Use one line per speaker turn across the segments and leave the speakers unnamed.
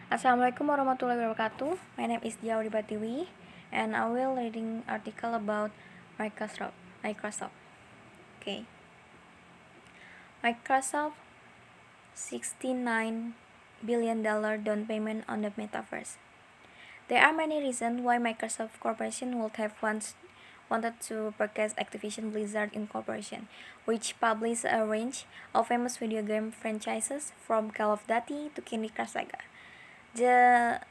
Assalamualaikum warahmatullahi wabarakatuh. My name is Diauri Batiwi and I will reading article about Microsoft. Okay. Microsoft $69 billion down payment on the metaverse. There are many reasons why Microsoft Corporation would have wanted to purchase Activision Blizzard Incorporation, which publishes a range of famous video game franchises from Call of Duty to Candy Crush Saga. The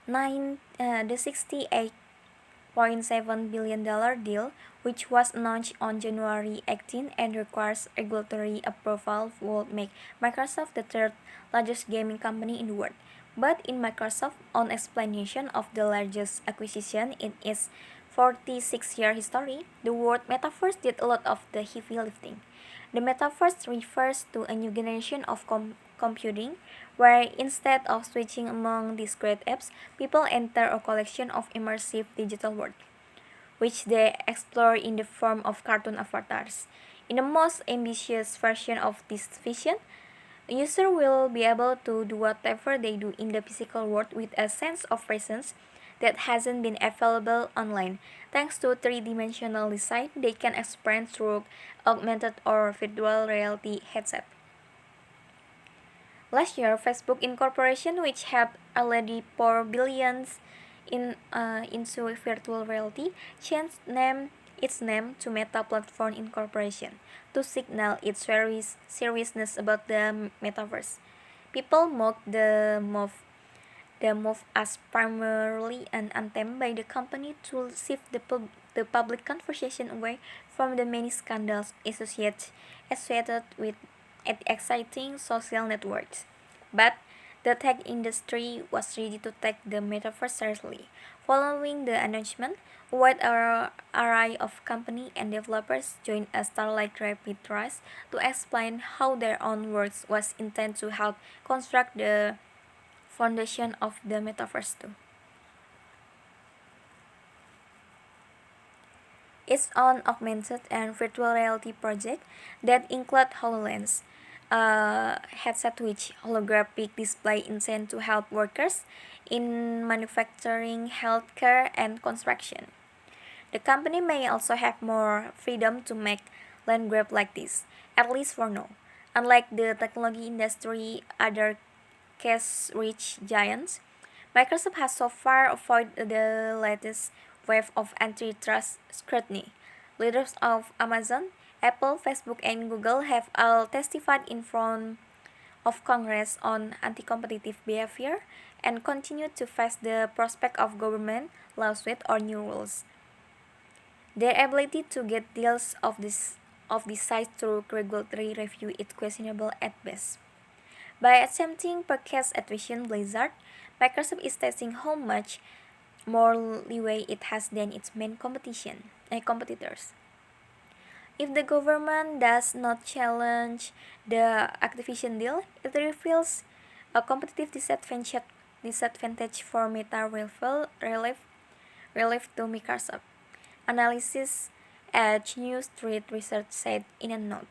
68.7 billion deal, which was announced on January 18 and requires regulatory approval, would make Microsoft the third largest gaming company in the world. But in Microsoft's own explanation of the largest acquisition in its 46-year history, the word metaverse did a lot of the heavy lifting. The metaverse refers to a new generation of computing, where instead of switching among discrete apps, people enter a collection of immersive digital worlds, which they explore in the form of cartoon avatars. In the most ambitious version of this vision, a user will be able to do whatever they do in the physical world with a sense of presence that hasn't been available online. Thanks to three-dimensional design, they can experience through augmented or virtual reality headset. Last year, Facebook Incorporation, which had already poured billions into virtual reality, changed its name to Meta Platform Incorporation to signal its seriousness about the metaverse. People mocked the move as primarily an attempt by the company to shift the public conversation away from the many scandals associated with exciting social networks. But the tech industry was ready to take the metaverse seriously. Following the announcement, a wide array of companies and developers joined a Starlight Rapid Rise to explain how their own work was intended to help construct the foundation of the metaverse too. Its own augmented and virtual reality project that include HoloLens, a headset which holographic display intended to help workers in manufacturing, healthcare, and construction. The company may also have more freedom to make land grab like this, at least for now. Unlike the technology industry other cash-rich giants, Microsoft has so far avoided the latest wave of antitrust scrutiny. Leaders of Amazon, Apple, Facebook, and Google have all testified in front of Congress on anti-competitive behavior and continue to face the prospect of government lawsuits or new rules. Their ability to get deals of this size through regulatory review is questionable at best. By attempting purchase Activision Blizzard, Microsoft is testing how much more leeway it has than its main competitors. If the government does not challenge the Activision deal, it reveals a competitive disadvantage for Meta relative to Microsoft. Analysis at New Street Research said in a note.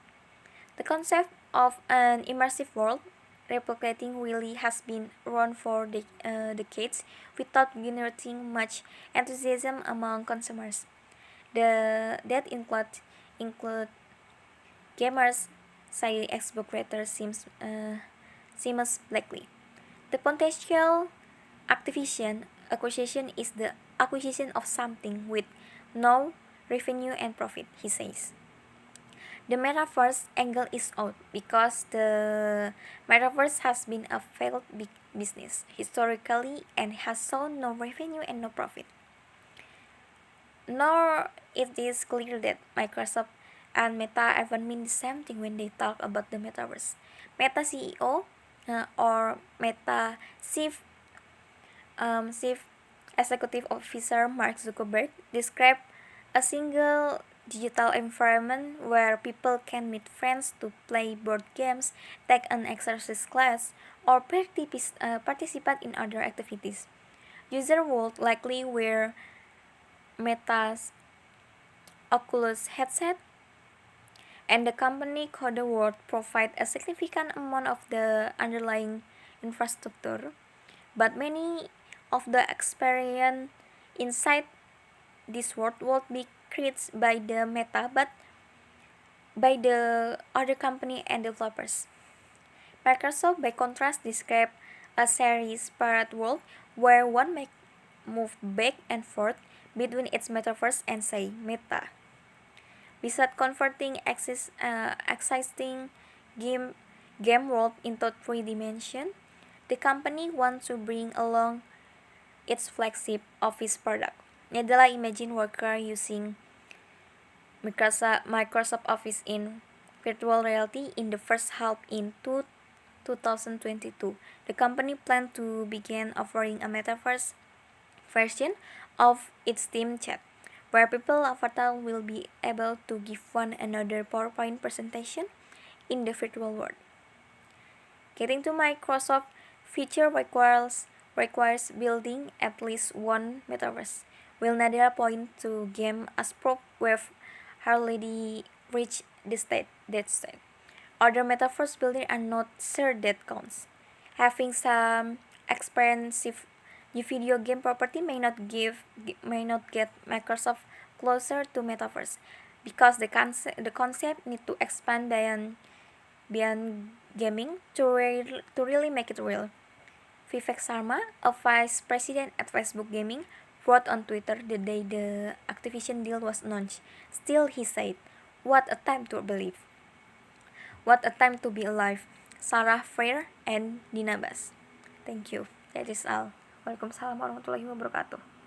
The concept of an immersive world replicating really has been around for decades without generating much enthusiasm among consumers. That include gamers, say Xbox creator Seamus Blackley. The potential Activision acquisition is the acquisition of something with no revenue and profit, he says. The metaverse angle is out because the metaverse has been a failed big business historically and has shown no revenue and no profit. Nor it is clear that Microsoft and Meta even mean the same thing when they talk about the metaverse. Meta CEO or Meta Chief Executive Officer Mark Zuckerberg described a single digital environment where people can meet friends to play board games, take an exercise class, or participate in other activities. Users would likely wear Meta's Oculus headset, and the company Code would provide a significant amount of the underlying infrastructure, but many of the experience inside this world won't be created by the Meta, but by the other company and developers. Microsoft, by contrast, described a series parallel world where one may move back and forth between its metaverse and say Meta. Besides converting existing game game world into three dimension, the company wants to bring along its flagship Office product. Nadella imagine worker using Microsoft Office in virtual reality in the first half in 2022. The company planned to begin offering a metaverse version of its team chat, where people avatar will be able to give one another PowerPoint presentation in the virtual world. Getting to Microsoft feature requires building at least one metaverse. Will Nadia point to game as proof with already reached that state. Other metaverse builders are not sure that counts. Having some expensive video game property may not get Microsoft closer to metaverse because the concept need to expand beyond gaming to really make it real. Vivek Sharma, a vice president at Facebook Gaming, wrote on Twitter the day the Activision deal was announced. Still, he said, "What a time to believe. What a time to be alive." Sarah Fair and Dina Bas. Thank you. That is all. Waalaikumsalam warahmatullahi wabarakatuh.